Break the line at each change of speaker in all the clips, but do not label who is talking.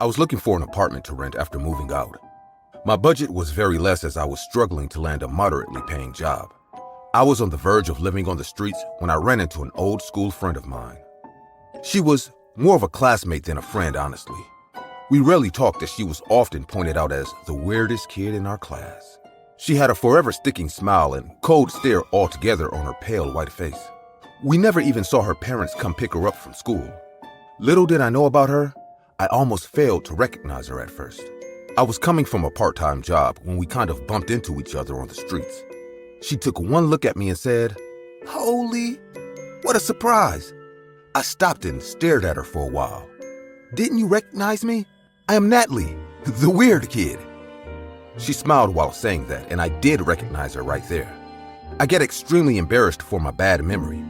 I was looking for an apartment to rent after moving out. My budget was very less as I was struggling to land a moderately paying job. I was on the verge of living on the streets when I ran into an old school friend of mine. She was more of a classmate than a friend, honestly. We rarely talked as she was often pointed out as the weirdest kid in our class. She had a forever sticking smile and cold stare altogether on her pale white face. We never even saw her parents come pick her up from school. Little did I know about her, I almost failed to recognize her at first. I was coming from a part-time job when we kind of bumped into each other on the streets. She took one look at me and said, "Holy, what a surprise." I stopped and stared at her for a while. "Didn't you recognize me? I am Natalie, the weird kid." She smiled while saying that, and I did recognize her right there. I get extremely embarrassed for my bad memory.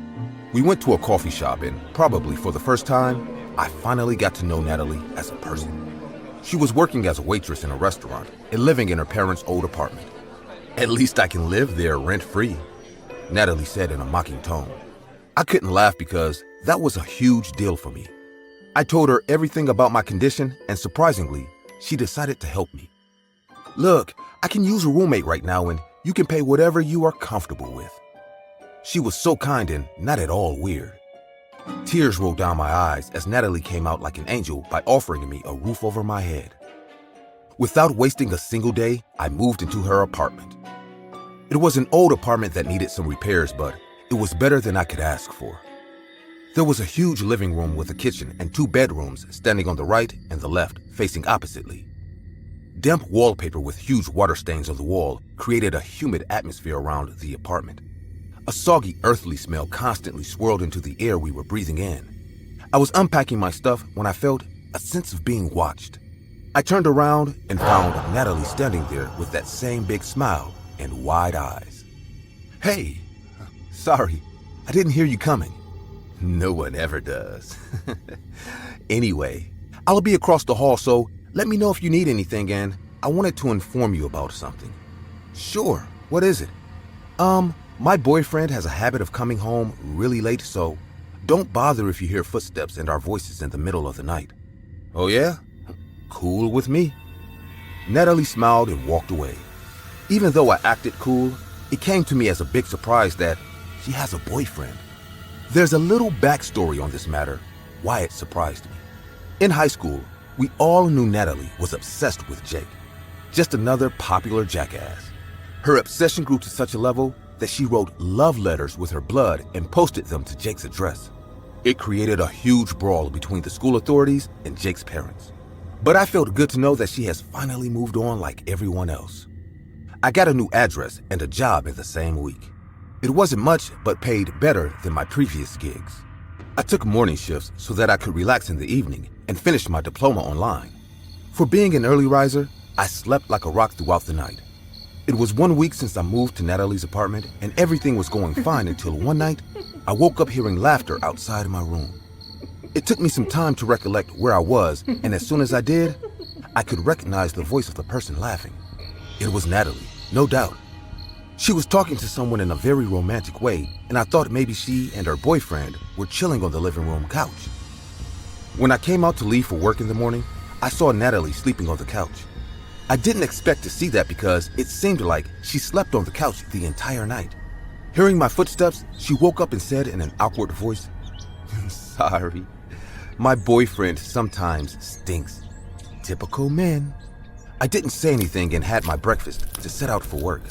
We went to a coffee shop and, probably for the first time, I finally got to know Natalie as a person. She was working as a waitress in a restaurant and living in her parents' old apartment. "At least I can live there rent-free," Natalie said in a mocking tone. I couldn't laugh because that was a huge deal for me. I told her everything about my condition, and surprisingly, she decided to help me. "Look, I can use a roommate right now and you can pay whatever you are comfortable with." She was so kind and not at all weird. Tears rolled down my eyes as Natalie came out like an angel by offering me a roof over my head. Without wasting a single day, I moved into her apartment. It was an old apartment that needed some repairs, but it was better than I could ask for. There was a huge living room with a kitchen and 2 bedrooms standing on the right and the left, facing oppositely. Damp wallpaper with huge water stains on the wall created a humid atmosphere around the apartment. A soggy, earthly smell constantly swirled into the air we were breathing in. I was unpacking my stuff when I felt a sense of being watched. I turned around and found Natalie standing there with that same big smile and wide eyes. "Hey, sorry, I didn't hear you coming." No one ever does. "Anyway, I'll be across the hall, so let me know if you need anything, and I wanted to inform you about something." "Sure, what is it?" My boyfriend has a habit of coming home really late, so don't bother if you hear footsteps and our voices in the middle of the night." "Oh yeah? Cool with me." Natalie smiled and walked away. Even though I acted cool, it came to me as a big surprise that she has a boyfriend. There's a little backstory on this matter, why it surprised me. In high school, we all knew Natalie was obsessed with Jake, just another popular jackass. Her obsession grew to such a level that she wrote love letters with her blood and posted them to Jake's address. It created a huge brawl between the school authorities and Jake's parents. But I felt good to know that she has finally moved on like everyone else. I got a new address and a job in the same week. It wasn't much, but paid better than my previous gigs. I took morning shifts so that I could relax in the evening and finish my diploma online. For being an early riser, I slept like a rock throughout the night. It was 1 week since I moved to Natalie's apartment, and everything was going fine until one night, I woke up hearing laughter outside my room. It took me some time to recollect where I was, and as soon as I did, I could recognize the voice of the person laughing. It was Natalie, no doubt. She was talking to someone in a very romantic way, and I thought maybe she and her boyfriend were chilling on the living room couch. When I came out to leave for work in the morning, I saw Natalie sleeping on the couch. I didn't expect to see that because it seemed like she slept on the couch the entire night. Hearing my footsteps, she woke up and said in an awkward voice, "Sorry, my boyfriend sometimes stinks. Typical men." I didn't say anything and had my breakfast to set out for work.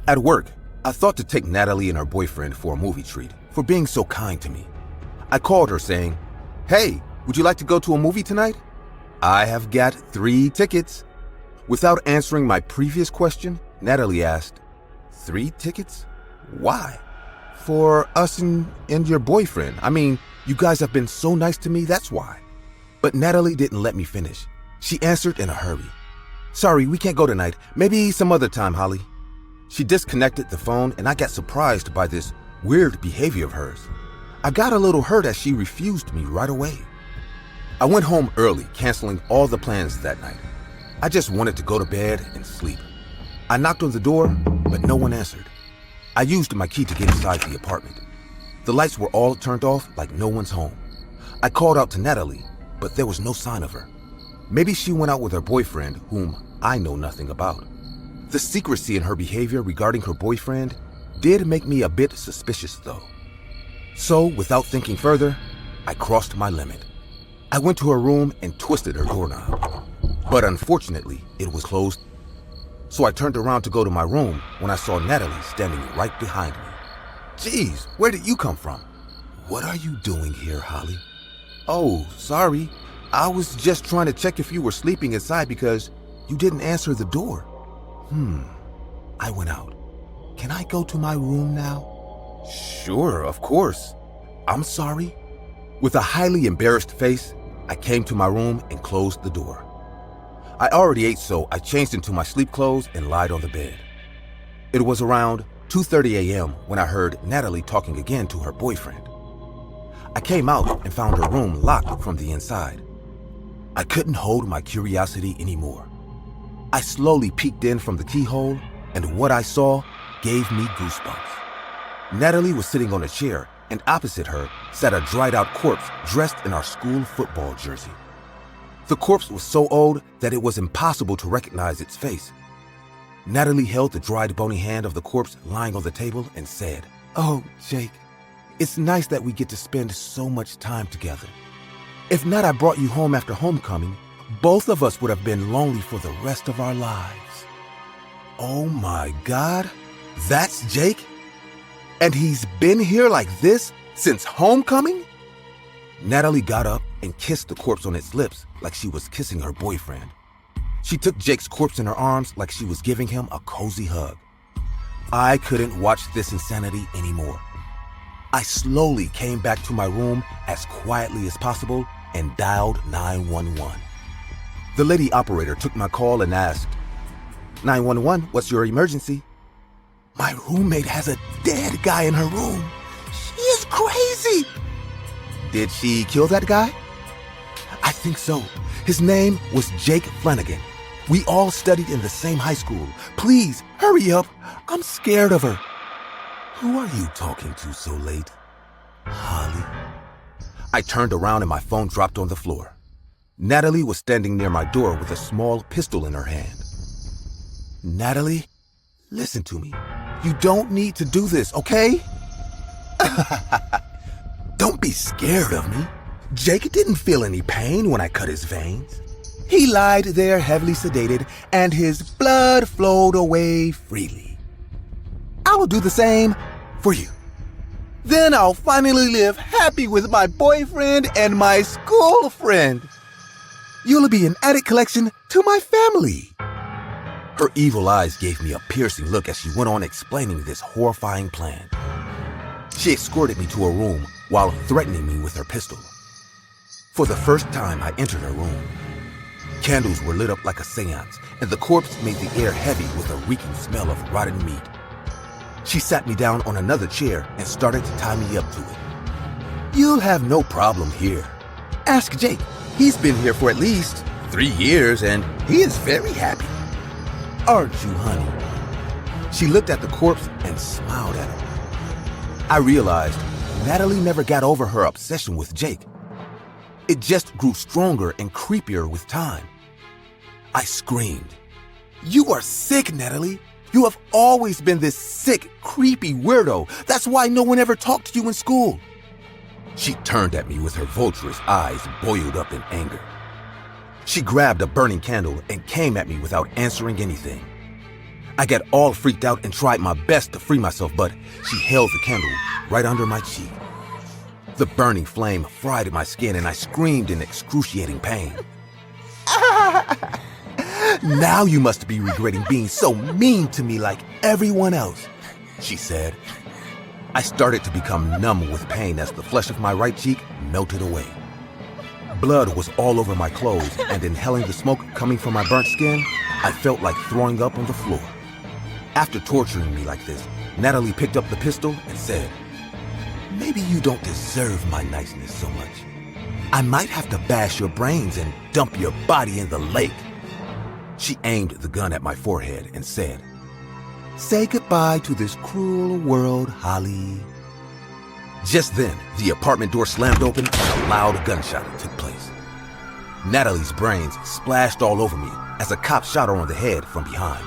At work, I thought to take Natalie and her boyfriend for a movie treat for being so kind to me. I called her saying, "Hey, would you like to go to a movie tonight? I have got 3 tickets." Without answering my previous question, Natalie asked, "3 tickets? Why?" "For us and your boyfriend. I mean, you guys have been so nice to me, that's why." But Natalie didn't let me finish. She answered in a hurry. "Sorry, we can't go tonight. Maybe some other time, Holly." She disconnected the phone, and I got surprised by this weird behavior of hers. I got a little hurt as she refused me right away. I went home early, canceling all the plans that night. I just wanted to go to bed and sleep. I knocked on the door, but no one answered. I used my key to get inside the apartment. The lights were all turned off like no one's home. I called out to Natalie, but there was no sign of her. Maybe she went out with her boyfriend, whom I know nothing about. The secrecy in her behavior regarding her boyfriend did make me a bit suspicious, though. So, without thinking further, I crossed my limit. I went to her room and twisted her doorknob. But unfortunately, it was closed. So I turned around to go to my room when I saw Natalie standing right behind me. Geez, where did you come from? What are you doing here, Holly? Oh, sorry. I was just trying to check if you were sleeping inside because you didn't answer the door. I went out. Can I go to my room now? Sure, of course. I'm sorry. With a highly embarrassed face, I came to my room and closed the door. I already ate, so I changed into my sleep clothes and lied on the bed. It was around 2:30 a.m. when I heard Natalie talking again to her boyfriend. I came out and found her room locked from the inside. I couldn't hold my curiosity anymore. I slowly peeked in from the keyhole, and what I saw gave me goosebumps. Natalie was sitting on a chair, and opposite her sat a dried-out corpse dressed in our school football jersey. The corpse was so old that it was impossible to recognize its face. Natalie held the dried, bony hand of the corpse lying on the table and said, "Oh, Jake, it's nice that we get to spend so much time together. If not, I brought you home after homecoming. Both of us would have been lonely for the rest of our lives." Oh my God, that's Jake? And he's been here like this since homecoming? Natalie got up and kissed the corpse on its lips like she was kissing her boyfriend. She took Jake's corpse in her arms like she was giving him a cozy hug. I couldn't watch this insanity anymore. I slowly came back to my room as quietly as possible and dialed 911. The lady operator took my call and asked, "911, what's your emergency?" "My roommate has a dead guy in her room. She is crazy." "Did she kill that guy?" "I think so. His name was Jake Flanagan. We all studied in the same high school. Please, hurry up. I'm scared of her." "Who are you talking to so late?" "Holly." I turned around and my phone dropped on the floor. Natalie was standing near my door with a small pistol in her hand. "Natalie, listen to me. You don't need to do this, okay?" "Don't be scared of me. Jake didn't feel any pain when I cut his veins. He lied there heavily sedated, and his blood flowed away freely. I will do the same for you. Then I'll finally live happy with my boyfriend and my school friend. You'll be an added collection to my family." Her evil eyes gave me a piercing look as she went on explaining this horrifying plan. She escorted me to a room while threatening me with her pistol. For the first time, I entered her room. Candles were lit up like a seance, and the corpse made the air heavy with a reeking smell of rotten meat. She sat me down on another chair and started to tie me up to it. "You'll have no problem here. Ask Jake. He's been here for at least 3 years, and he is very happy. Aren't you, honey?" She looked at the corpse and smiled at him. I realized Natalie never got over her obsession with Jake. It just grew stronger and creepier with time. I screamed, "You are sick, Natalie. You have always been this sick, creepy weirdo. That's why no one ever talked to you in school." She turned at me with her vulturous eyes boiled up in anger. She grabbed a burning candle and came at me without answering anything. I got all freaked out and tried my best to free myself, but she held the candle right under my cheek. The burning flame fried my skin and I screamed in excruciating pain. "Now you must be regretting being so mean to me like everyone else," she said. I started to become numb with pain as the flesh of my right cheek melted away. Blood was all over my clothes, and inhaling the smoke coming from my burnt skin, I felt like throwing up on the floor. After torturing me like this, Natalie picked up the pistol and said, "Maybe you don't deserve my niceness so much. I might have to bash your brains and dump your body in the lake." She aimed the gun at my forehead and said, "Say goodbye to this cruel world, Holly." Just then, the apartment door slammed open and a loud gunshot took place. Natalie's brains splashed all over me as a cop shot her on the head from behind.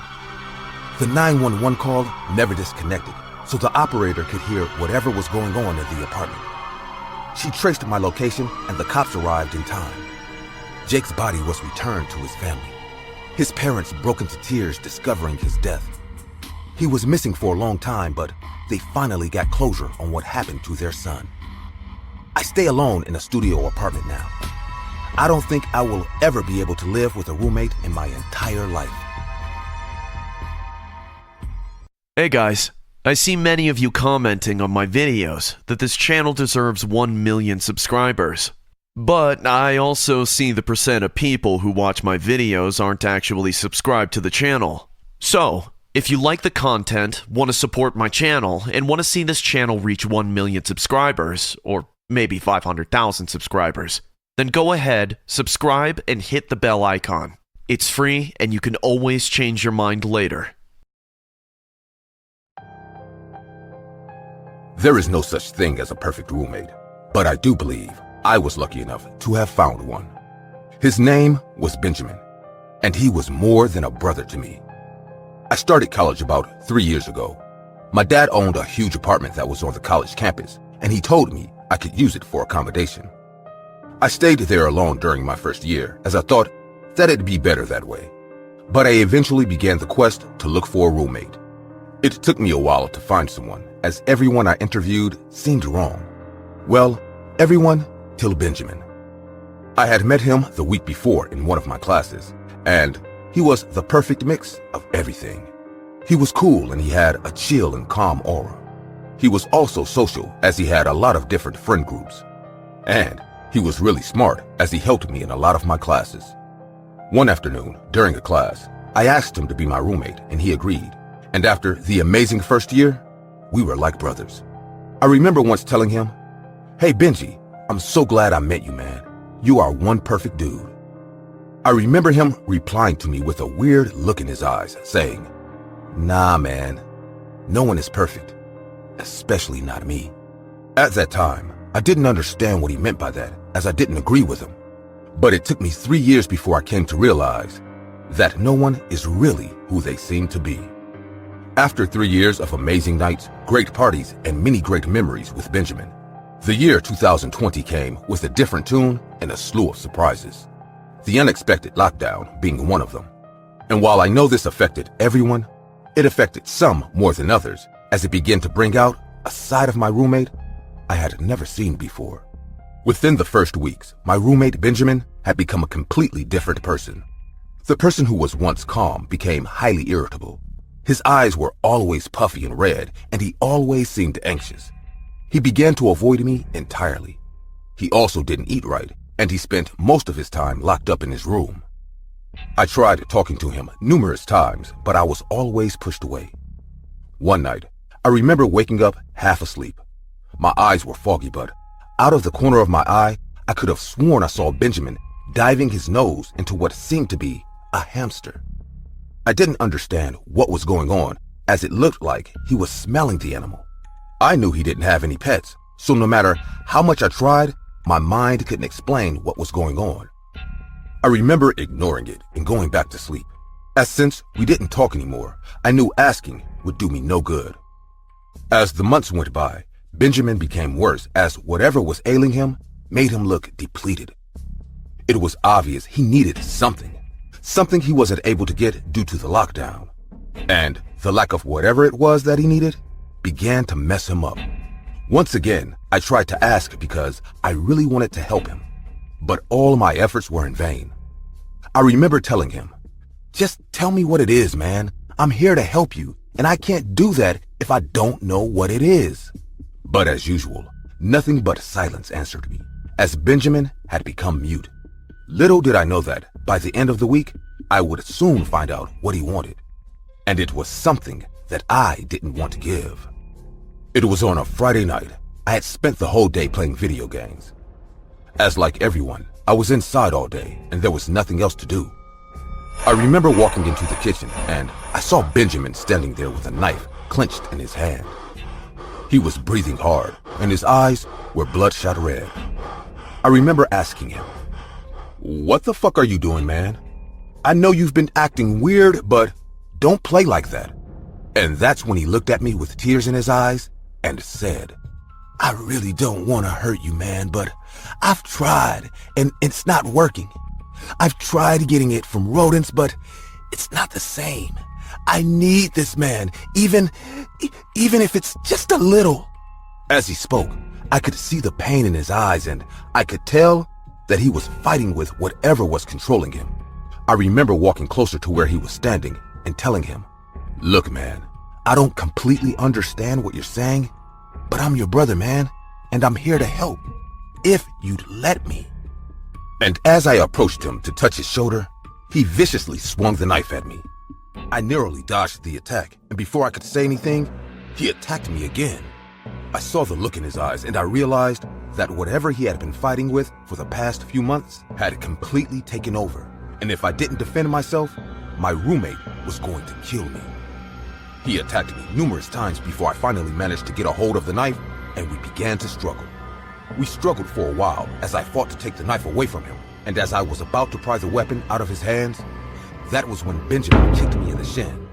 The 911 call never disconnected, so the operator could hear whatever was going on in the apartment. She traced my location and the cops arrived in time. Jake's body was returned to his family. His parents broke into tears discovering his death. He was missing for a long time, but they finally got closure on what happened to their son. I stay alone in a studio apartment now. I don't think I will ever be able to live with a roommate in my entire life.
Hey guys, I see many of you commenting on my videos that this channel deserves 1 million subscribers. But I also see the percent of people who watch my videos aren't actually subscribed to the channel. So, if you like the content, want to support my channel, and want to see this channel reach 1 million subscribers, or maybe 500,000 subscribers, then go ahead, subscribe, and hit the bell icon. It's free, and you can always change your mind later.
There is no such thing as a perfect roommate, but I do believe I was lucky enough to have found one. His name was Benjamin, and he was more than a brother to me. I started college about 3 years ago. My dad owned a huge apartment that was on the college campus, and he told me I could use it for accommodation. I stayed there alone during my first year, as I thought that it'd be better that way. But I eventually began the quest to look for a roommate. It took me a while to find someone, as everyone I interviewed seemed wrong. Well, everyone till Benjamin. I had met him the week before in one of my classes, and he was the perfect mix of everything. He was cool and he had a chill and calm aura. He was also social, as he had a lot of different friend groups. And he was really smart, as he helped me in a lot of my classes. One afternoon, during a class, I asked him to be my roommate, and he agreed. And after the amazing first year, we were like brothers. I remember once telling him, "Hey Benji, I'm so glad I met you, man. You are one perfect dude." I remember him replying to me with a weird look in his eyes, saying, "Nah, man, no one is perfect, especially not me." At that time, I didn't understand what he meant by that, as I didn't agree with him. But it took me 3 years before I came to realize that no one is really who they seem to be. After 3 years of amazing nights, great parties, and many great memories with Benjamin, the year 2020 came with a different tune and a slew of surprises. The unexpected lockdown being one of them. And while I know this affected everyone, it affected some more than others, as it began to bring out a side of my roommate I had never seen before. Within the first weeks, my roommate Benjamin had become a completely different person. The person who was once calm became highly irritable. His eyes were always puffy and red, and he always seemed anxious. He began to avoid me entirely. He also didn't eat right, and he spent most of his time locked up in his room. I tried talking to him numerous times, but I was always pushed away. One night, I remember waking up half asleep. My eyes were foggy, but out of the corner of my eye, I could have sworn I saw Benjamin diving his nose into what seemed to be a hamster. I didn't understand what was going on, as it looked like he was smelling the animal. I knew he didn't have any pets, so no matter how much I tried, my mind couldn't explain what was going on. I remember ignoring it and going back to sleep, as since we didn't talk anymore, I knew asking would do me no good. As the months went by, Benjamin became worse, as whatever was ailing him made him look depleted. It was obvious he needed something he wasn't able to get due to the lockdown. And the lack of whatever it was that he needed began to mess him up. Once again, I tried to ask because I really wanted to help him, but all my efforts were in vain. I remember telling him, "Just tell me what it is, man. I'm here to help you, and I can't do that if I don't know what it is." But as usual, nothing but silence answered me, as Benjamin had become mute. Little did I know that, by the end of the week, I would soon find out what he wanted. And it was something that I didn't want to give. It was on a Friday night. I had spent the whole day playing video games. As like everyone, I was inside all day, and there was nothing else to do. I remember walking into the kitchen, and I saw Benjamin standing there with a knife clenched in his hand. He was breathing hard, and his eyes were bloodshot red. I remember asking him, "What the fuck are you doing, man? I know you've been acting weird, but don't play like that." And that's when he looked at me with tears in his eyes and said, "I really don't want to hurt you, man, but I've tried and it's not working. I've tried getting it from rodents, but it's not the same. I need this, man, even if it's just a little." As he spoke, I could see the pain in his eyes, and I could tell that he was fighting with whatever was controlling him. I remember walking closer to where he was standing and telling him, "Look, man, I don't completely understand what you're saying, but I'm your brother, man, and I'm here to help, if you'd let me." And as I approached him to touch his shoulder, he viciously swung the knife at me. I narrowly dodged the attack, and before I could say anything, he attacked me again. I saw the look in his eyes, and I realized that whatever he had been fighting with for the past few months had completely taken over, and if I didn't defend myself, my roommate was going to kill me. He attacked me numerous times before I finally managed to get a hold of the knife, and we began to struggle. We struggled for a while as I fought to take the knife away from him, and as I was about to pry the weapon out of his hands, that was when Benjamin kicked me in the shin.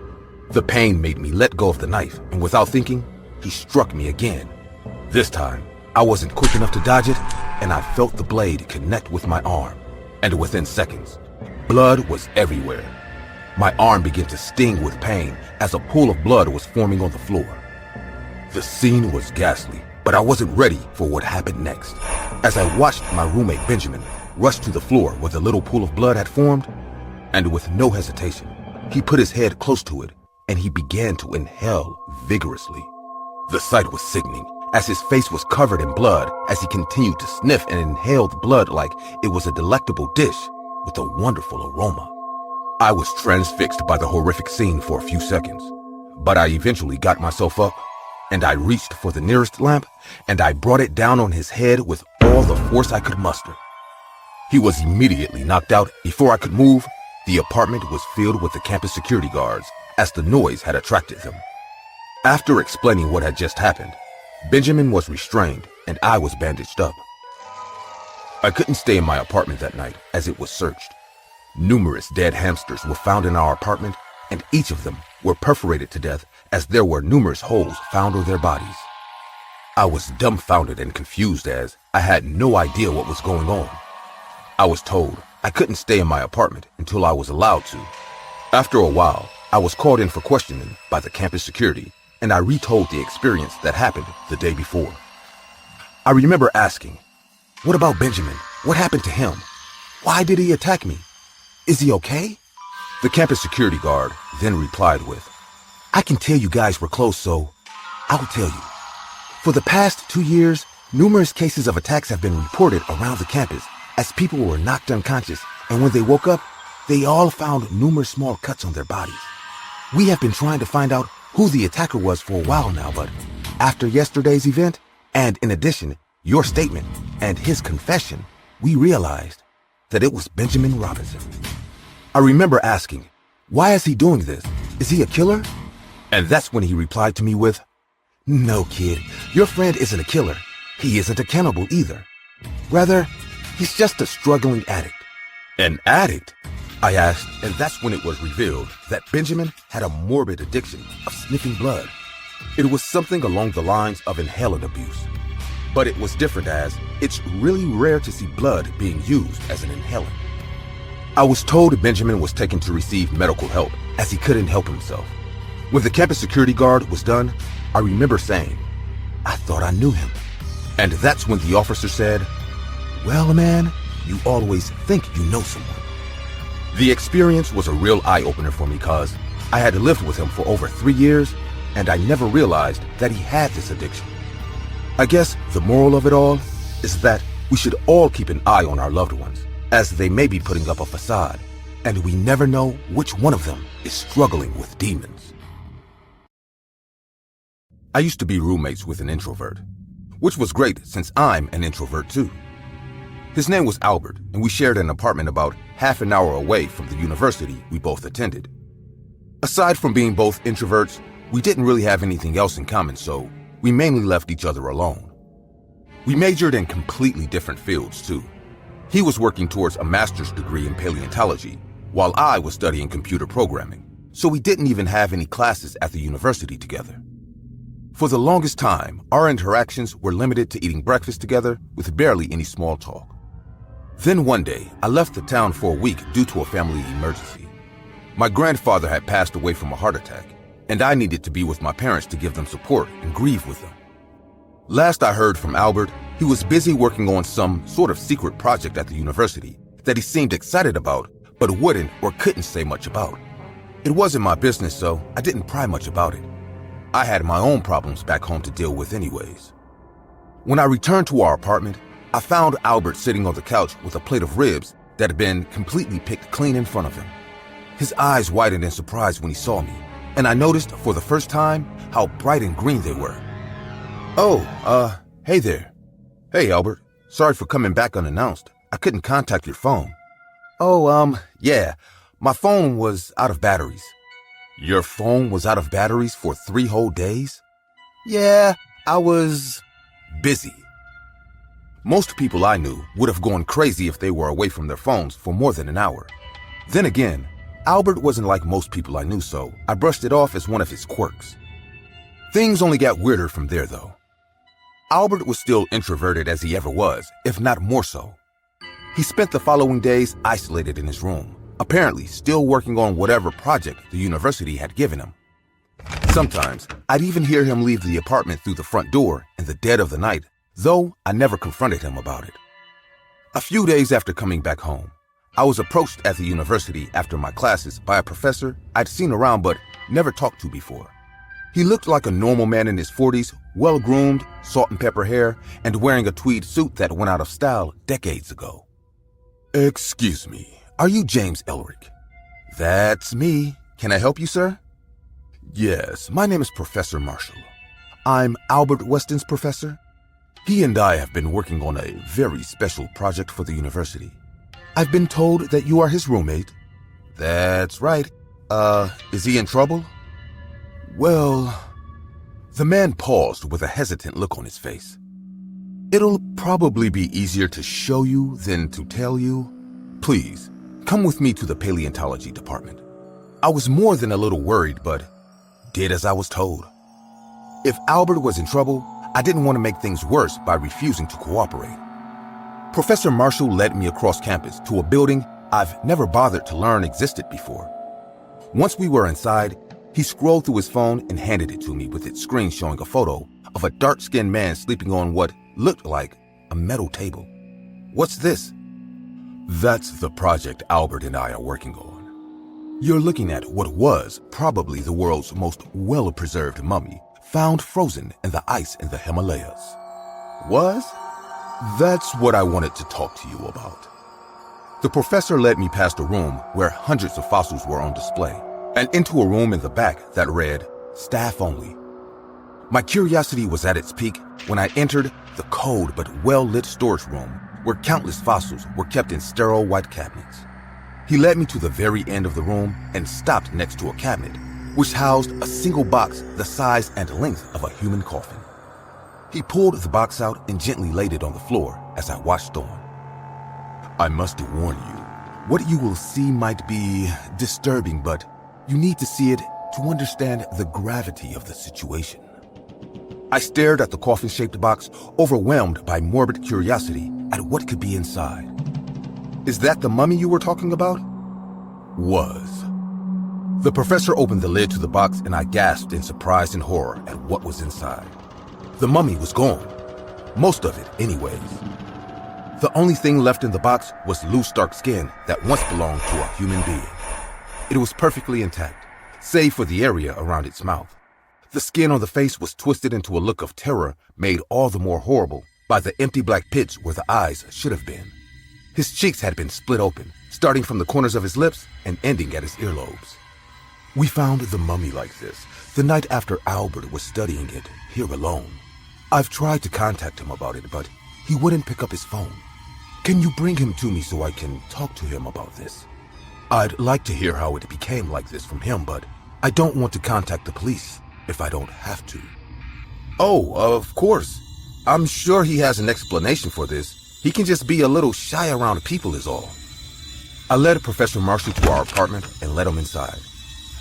The pain made me let go of the knife, and without thinking, he struck me again. This time, I wasn't quick enough to dodge it, and I felt the blade connect with my arm, and within seconds, blood was everywhere. My arm began to sting with pain as a pool of blood was forming on the floor. The scene was ghastly, but I wasn't ready for what happened next. As I watched my roommate Benjamin rush to the floor where the little pool of blood had formed, and with no hesitation, he put his head close to it and he began to inhale vigorously. The sight was sickening, as his face was covered in blood as he continued to sniff and inhale the blood like it was a delectable dish with a wonderful aroma. I was transfixed by the horrific scene for a few seconds, but I eventually got myself up, and I reached for the nearest lamp, and I brought it down on his head with all the force I could muster. He was immediately knocked out. Before I could move, the apartment was filled with the campus security guards, as the noise had attracted them. After explaining what had just happened, Benjamin was restrained, and I was bandaged up. I couldn't stay in my apartment that night, as it was searched. Numerous dead hamsters were found in our apartment, and each of them were perforated to death as there were numerous holes found on their bodies. I was dumbfounded and confused as I had no idea what was going on. I was told I couldn't stay in my apartment until I was allowed to. After a while, I was called in for questioning by the campus security, and I retold the experience that happened the day before. I remember asking, "What about Benjamin? What happened to him? Why did he attack me? Is he okay?" The campus security guard then replied with, "I can tell you guys were close, so I'll tell you. For the past 2 years, numerous cases of attacks have been reported around the campus as people were knocked unconscious, and when they woke up, they all found numerous small cuts on their bodies. We have been trying to find out who the attacker was for a while now, but after yesterday's event, and in addition, your statement and his confession, we realized that it was Benjamin Robinson." I remember asking, "Why is he doing this? Is he a killer?" And that's when he replied to me with, "No, kid, your friend isn't a killer. He isn't a cannibal either. Rather, he's just a struggling addict." "An addict?" I asked, and that's when it was revealed that Benjamin had a morbid addiction of sniffing blood. It was something along the lines of inhalant abuse. But it was different as it's really rare to see blood being used as an inhalant. I was told Benjamin was taken to receive medical help as he couldn't help himself. When the campus security guard was done, I remember saying, "I thought I knew him." And that's when the officer said, "Well, man, you always think you know someone." The experience was a real eye-opener for me because I had lived with him for over 3 years, and I never realized that he had this addiction. I guess the moral of it all is that we should all keep an eye on our loved ones, as they may be putting up a facade, and we never know which one of them is struggling with demons. I used to be roommates with an introvert, which was great since I'm an introvert too. His name was Albert, and we shared an apartment about half an hour away from the university we both attended. Aside from being both introverts, we didn't really have anything else in common, so we mainly left each other alone. We majored in completely different fields too. He was working towards a master's degree in paleontology, while I was studying computer programming, so we didn't even have any classes at the university together. For the longest time, our interactions were limited to eating breakfast together with barely any small talk. Then one day, I left the town for a week due to a family emergency. My grandfather had passed away from a heart attack, and I needed to be with my parents to give them support and grieve with them. Last I heard from Albert, he was busy working on some sort of secret project at the university that he seemed excited about, but wouldn't or couldn't say much about. It wasn't my business, so I didn't pry much about it. I had my own problems back home to deal with anyways. When I returned to our apartment, I found Albert sitting on the couch with a plate of ribs that had been completely picked clean in front of him. His eyes widened in surprise when he saw me, and I noticed for the first time how bright and green they were. Oh, hey there. Hey, Albert. Sorry for coming back unannounced. I couldn't contact your phone. Oh, yeah. My phone was out of batteries. Your phone was out of batteries for 3 whole days? Yeah, I was busy. Most people I knew would have gone crazy if they were away from their phones for more than an hour. Then again, Albert wasn't like most people I knew, so I brushed it off as one of his quirks. Things only got weirder from there, though. Albert was still introverted as he ever was, if not more so. He spent the following days isolated in his room, apparently still working on whatever project the university had given him. Sometimes, I'd even hear him leave the apartment through the front door in the dead of the night, though I never confronted him about it. A few days after coming back home, I was approached at the university after my classes by a professor I'd seen around but never talked to before. He looked like a normal man in his 40s, well-groomed, salt and pepper hair, and wearing a tweed suit that went out of style decades ago. Excuse me, are you James Elric? That's me. Can I help you, sir? Yes, my name is Professor Marshall. I'm Albert Weston's professor. He and I have been working on a very special project for the university. I've been told that you are his roommate. That's right. Is he in trouble? Well, the man paused with a hesitant look on his face. It'll probably be easier to show you than to tell you. Please, come with me to the paleontology department. I was more than a little worried, but did as I was told. If Albert was in trouble, I didn't want to make things worse by refusing to cooperate. Professor Marshall led me across campus to a building I've never bothered to learn existed before. Once we were inside, he scrolled through his phone and handed it to me with its screen showing a photo of a dark-skinned man sleeping on what looked like a metal table. What's this? That's the project Albert and I are working on. You're looking at what was probably the world's most well-preserved mummy, found frozen in the ice in the Himalayas. Was? That's what I wanted to talk to you about. The professor led me past a room where hundreds of fossils were on display, and into a room in the back that read, "Staff only." My curiosity was at its peak when I entered the cold but well-lit storage room where countless fossils were kept in sterile white cabinets. He led me to the very end of the room and stopped next to a cabinet, which housed a single box the size and length of a human coffin. He pulled the box out and gently laid it on the floor as I watched on. I must warn you, what you will see might be disturbing, but you need to see it to understand the gravity of the situation. I stared at the coffin-shaped box, overwhelmed by morbid curiosity at what could be inside. Is that the mummy you were talking about? Was. The professor opened the lid to the box and I gasped in surprise and horror at what was inside. The mummy was gone. Most of it, anyways. The only thing left in the box was loose, dark skin that once belonged to a human being. It was perfectly intact, save for the area around its mouth. The skin on the face was twisted into a look of terror made all the more horrible by the empty black pits where the eyes should have been. His cheeks had been split open, starting from the corners of his lips and ending at his earlobes. We found the mummy like this the night after Albert was studying it, here alone. I've tried to contact him about it, but he wouldn't pick up his phone. Can you bring him to me so I can talk to him about this? I'd like to hear how it became like this from him, but I don't want to contact the police if I don't have to. Oh, of course. I'm sure he has an explanation for this. He can just be a little shy around people is all. I led Professor Marshall to our apartment and let him inside.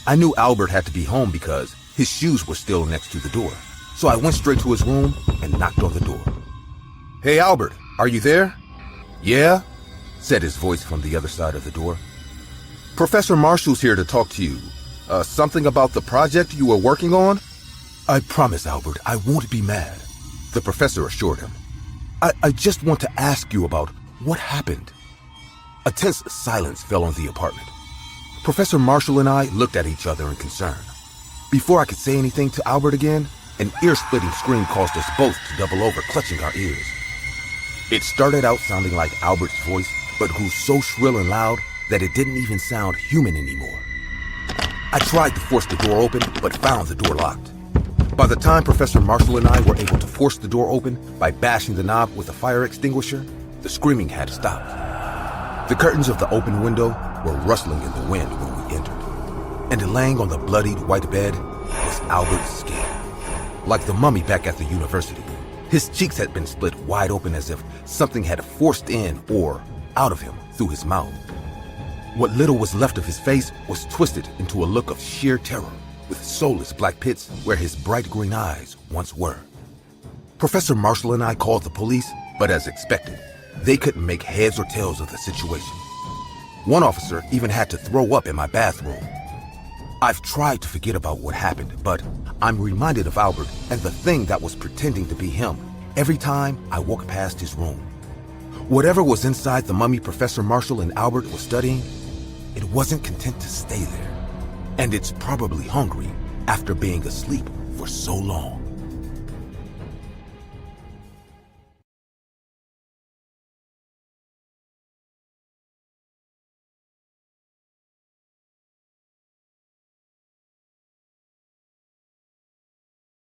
I knew Albert had to be home because his shoes were still next to the door. So I went straight to his room and knocked on the door. "Hey, Albert, are you there?" "Yeah," said his voice from the other side of the door. "Professor Marshall's here to talk to you. Something about the project you were working on?" "I promise, Albert, I won't be mad," the professor assured him. I just want to ask you about what happened." A tense silence fell on the apartment. Professor Marshall and I looked at each other in concern. Before I could say anything to Albert again, an ear-splitting scream caused us both to double over, clutching our ears. It started out sounding like Albert's voice, but grew so shrill and loud that it didn't even sound human anymore. I tried to force the door open, but found the door locked. By the time Professor Marshall and I were able to force the door open by bashing the knob with a fire extinguisher, the screaming had stopped. The curtains of the open window were rustling in the wind when we entered, and laying on the bloodied white bed was Albert's skin. Like the mummy back at the university, his cheeks had been split wide open as if something had forced in or out of him through his mouth. What little was left of his face was twisted into a look of sheer terror, with soulless black pits where his bright green eyes once were. Professor Marshall and I called the police, but as expected, they couldn't make heads or tails of the situation. One officer even had to throw up in my bathroom. I've tried to forget about what happened, but I'm reminded of Albert and the thing that was pretending to be him every time I walk past his room. Whatever was inside the mummy Professor Marshall and Albert were studying, it wasn't content to stay there. And it's probably hungry after being asleep for so long.